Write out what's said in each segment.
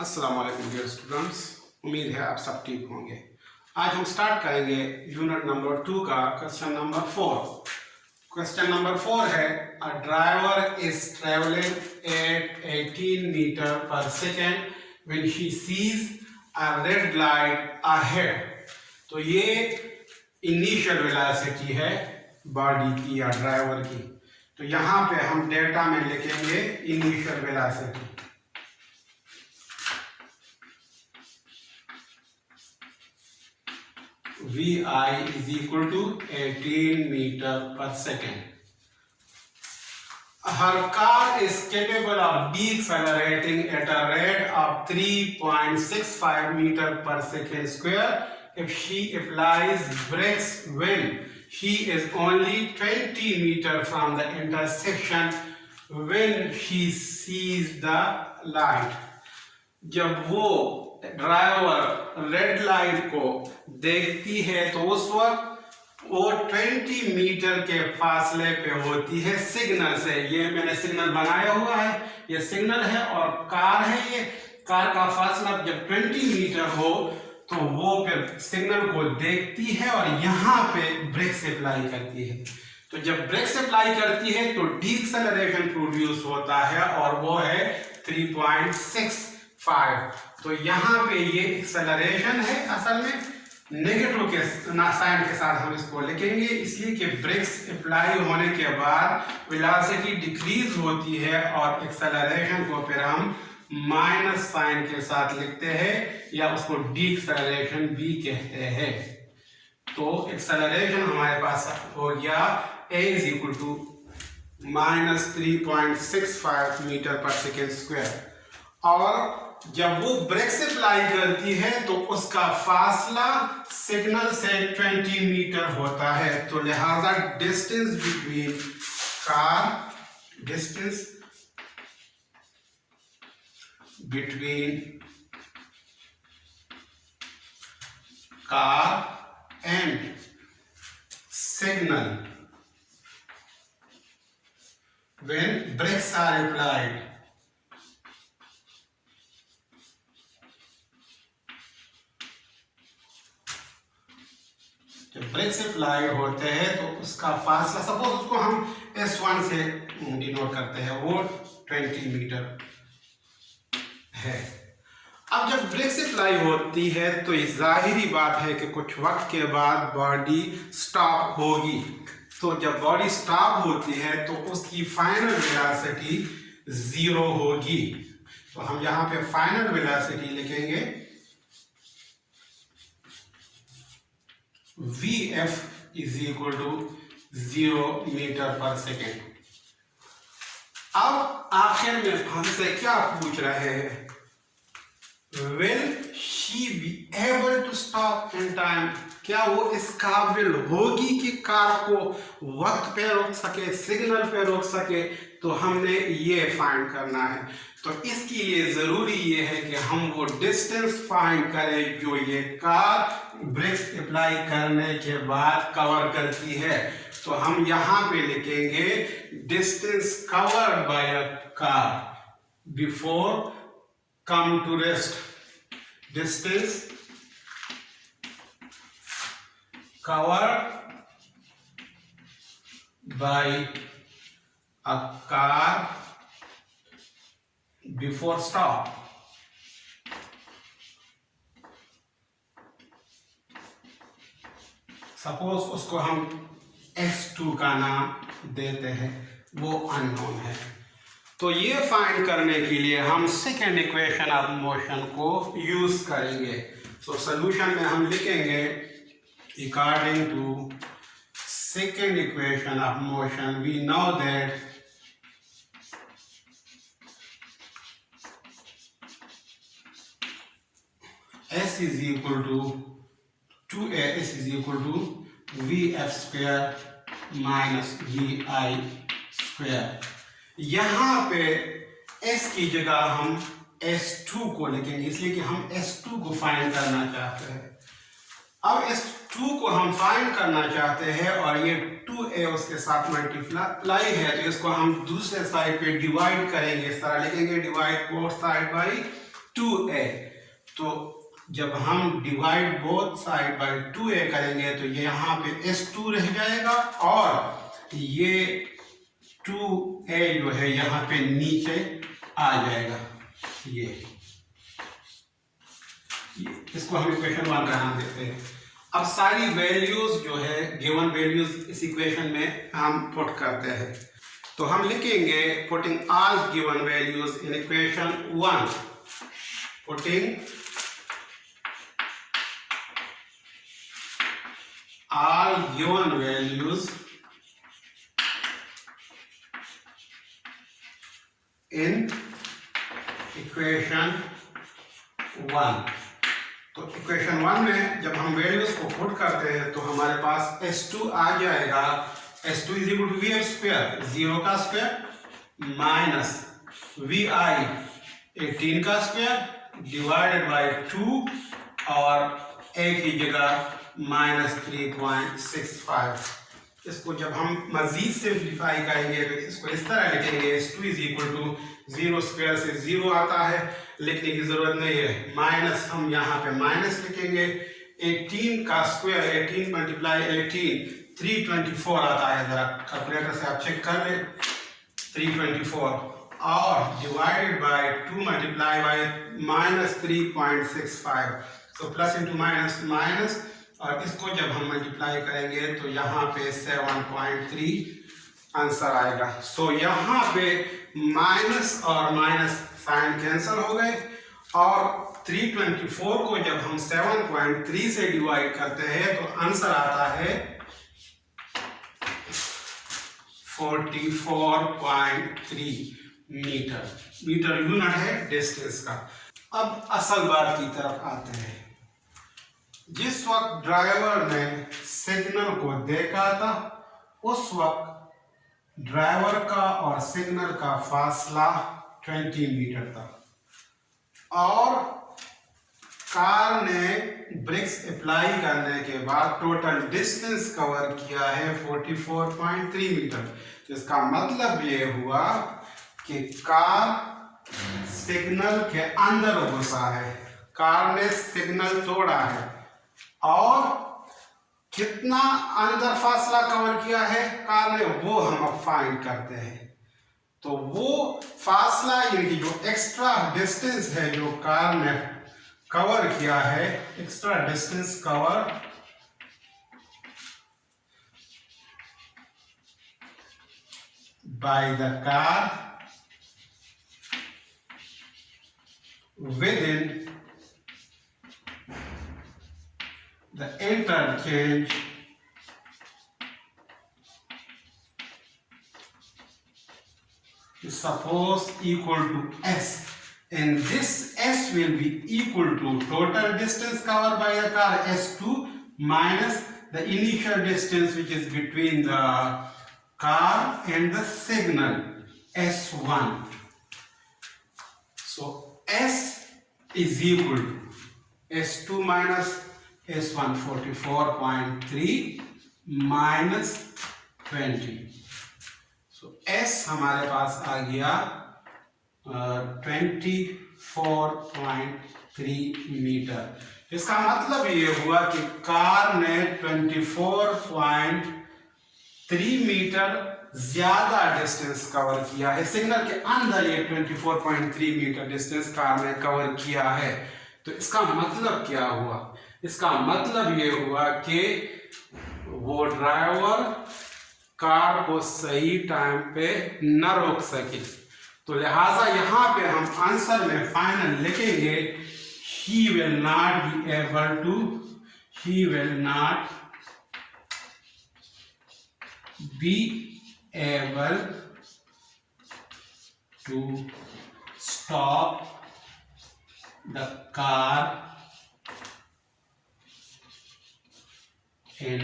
अस्सलाम वालेकुम dear students, उम्मीद है आप सब ठीक होंगे। आज हम स्टार्ट करेंगे यूनिट नंबर 2 का क्वेश्चन नंबर 4। क्वेश्चन नंबर 4 है a driver is travelling at 18 metre per second when she sees a red light ahead. तो ये इनिशियल वेलोसिटी है बॉडी की या ड्राइवर की। तो यहाँ पे हम डेटा में लिखेंगे initial velocity. VI is equal to 18 meter per second. Her car is capable of decelerating at a rate of 3.65 meter per second square if she applies brakes when she is only 20 meter from the intersection when she sees the light. जब वो driver red light को देखती है तो उस वक्त वो 20 metre के फासले पे होती है सिग्नल से। ये मैंने सिग्नल बनाया हुआ है, ये सिग्नल है और कार है। ये कार का फासला जब 20 मीटर हो तो वो फिर सिग्नल को देखती है और यहाँ पे ब्रेक्स अप्लाई करती है। तो जब ब्रेक्स अप्लाई करती है तो डीसेलरेशन प्रोड्यूस होता है और वो है 3.65। तो यहाँ पे ये एक्सेलरेशन है, असल में नेगेटिव के साइन के साथ हम इसको लिखेंगे, इसलिए कि ब्रेक्स अप्लाई होने के बाद वेलोसिटी डिक्रीज होती है और एक्सेलरेशन को फिर हम माइनस साइन के साथ लिखते हैं या उसको डीसेलरेशन भी कहते हैं। तो एक्सेलरेशन हमारे पास हो गया a is equal to -3.65 metre per second square. और जब वो ब्रेक्स अप्लाई करती है तो उसका फासला सिग्नल से 20 मीटर होता है। तो लिहाजा distance between car and signal when brakes are applied जब ब्रेक्स अप्लाई होते हैं तो उसका फासला, सपोज उसको हम S1 से डिनोट करते हैं, वो 20 मीटर है। अब जब ब्रेक्स अप्लाई होती है तो जाहिरी बात है कि कुछ वक्त के बाद बॉडी स्टॉप होगी। तो जब बॉडी स्टॉप होती है तो उसकी फाइनल वेलोसिटी 0 होगी। तो हम यहाँ पे फाइनल वेलोसिटी लिखेंगे VF is equal to 0 metre per second. अब आखिर में हमसे क्या पूछ रहे हैं? Will she be able to stop in time? क्या वो इस काबिल होगी कि कार को वक्त पे रोक सके, सिग्नल पे रोक सके? तो हमने ये फाइंड करना है। तो इसके लिए ज़रूरी ये है कि हम वो डिस्टेंस फाइंड करें जो ये कार ब्रेक्स अप्लाई करने के बाद कवर करती है। तो हम यहाँ पे लिखेंगे distance covered by a car before come to rest. Distance covered by a car before stop। Suppose उसको हम S2 का नाम देते हैं, वो अननोन है। तो ये फाइंड करने के लिए हम सेकेंड इक्वेशन ऑफ मोशन को यूज करेंगे। तो सॉल्यूशन में हम लिखेंगे according to second equation of motion we know that S is equal to 2S is equal to VF square minus VI square। यहाँ पे S की जगह हम S2 को लिखेंगे, इसलिए कि हम S2 को फाइंड करना चाहते हैं। अब S2 को हम फाइंड करना चाहते हैं और ये 2A उसके साथ मल्टीप्लाई है, तो इसको हम दूसरे साइड पे डिवाइड करेंगे। इस तरह लिखेंगे divide both side by 2A। तो जब हम divide both side by 2a करेंगे तो ये यहाँ पे s2 रह जाएगा और ये 2a जो है यहाँ पे नीचे आ जाएगा। ये इसको हम इक्वेशन 1 का नाम देते हैं। अब सारी वैल्यूज जो है गिवन वैल्यूज इस इक्वेशन में हम पुट करते हैं। तो हम लिखेंगे putting all given values in equation 1, putting all given values in equation 1। तो इक्वेशन 1 में जब हम वैल्यूज को पुट करते हैं तो हमारे पास s2 आ जाएगा। s2 is equal to vf square 0 का स्क्वायर माइनस vi 18 का स्क्वायर डिवाइडेड बाय 2 और a की जगह -3.65। इसको जब हम मजीद सिंप्लीफाई करेंगे तो इसको इस तरह लिखेंगे s2 is equal to 0 square से 0 आता है, लिखने की जरूरत नहीं है, माइनस हम यहाँ पे माइनस लिखेंगे। 18 का स्क्वायर 18 मल्टीप्लाई 18 324 आता है, जरा कैलकुलेटर से आप चेक कर ले, 324 और डिवाइडेड बाय 2 मल्टीप्लाई बाय -3.65। तो प्लस इंटू माइनस माइनस, और इसको जब हम मल्टीप्लाई करेंगे तो यहाँ पे 7.3 आंसर आएगा। सो यहाँ पे माइनस और माइनस साइन कैंसिल हो गए और 324 को जब हम 7.3 से डिवाइड करते हैं तो आंसर आता है 44.3 मीटर। मीटर यूनिट है डिस्टेंस का। अब असल बात की तरफ आते हैं। जिस वक्त ड्राइवर ने सिग्नल को देखा था उस वक्त ड्राइवर का और सिग्नल का फासला 20 मीटर था और कार ने ब्रेक्स अप्लाई करने के बाद टोटल डिस्टेंस कवर किया है 44.3 मीटर। तो इसका मतलब ये हुआ कि कार सिग्नल के अंदर घुसा है, कार ने सिग्नल तोड़ा है और कितना अंदर फासला कवर किया है कार ने, वो हम अब फाइंड करते हैं। तो वो फासला यानी जो एक्स्ट्रा डिस्टेंस है जो कार ने कवर किया है, extra distance cover by the car within the interchange is suppose equal to s, and this s will be equal to total distance covered by the car s2 minus the initial distance which is between the car and the signal s1. So s is equal to s2 minus s1 44.3 minus 20। So s हमारे पास आ गया 24.3 metre. इसका मतलब ये हुआ कि car ने 24.3 metre ज्यादा distance cover किया है, सिग्नल के अंदर ये 24.3 मीटर डिस्टेंस कार ने कवर किया है। तो इसका मतलब क्या हुआ? इसका मतलब ये हुआ कि वो ड्राइवर कार को सही टाइम पे न रोक सके। तो लिहाजा यहाँ पे हम आंसर में फाइनल लिखेंगे he will not be able to stop the car in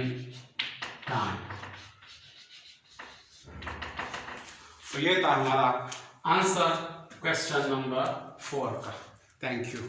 time। तो ये था हमारा आंसर क्वेश्चन नंबर 4 का। Thank you.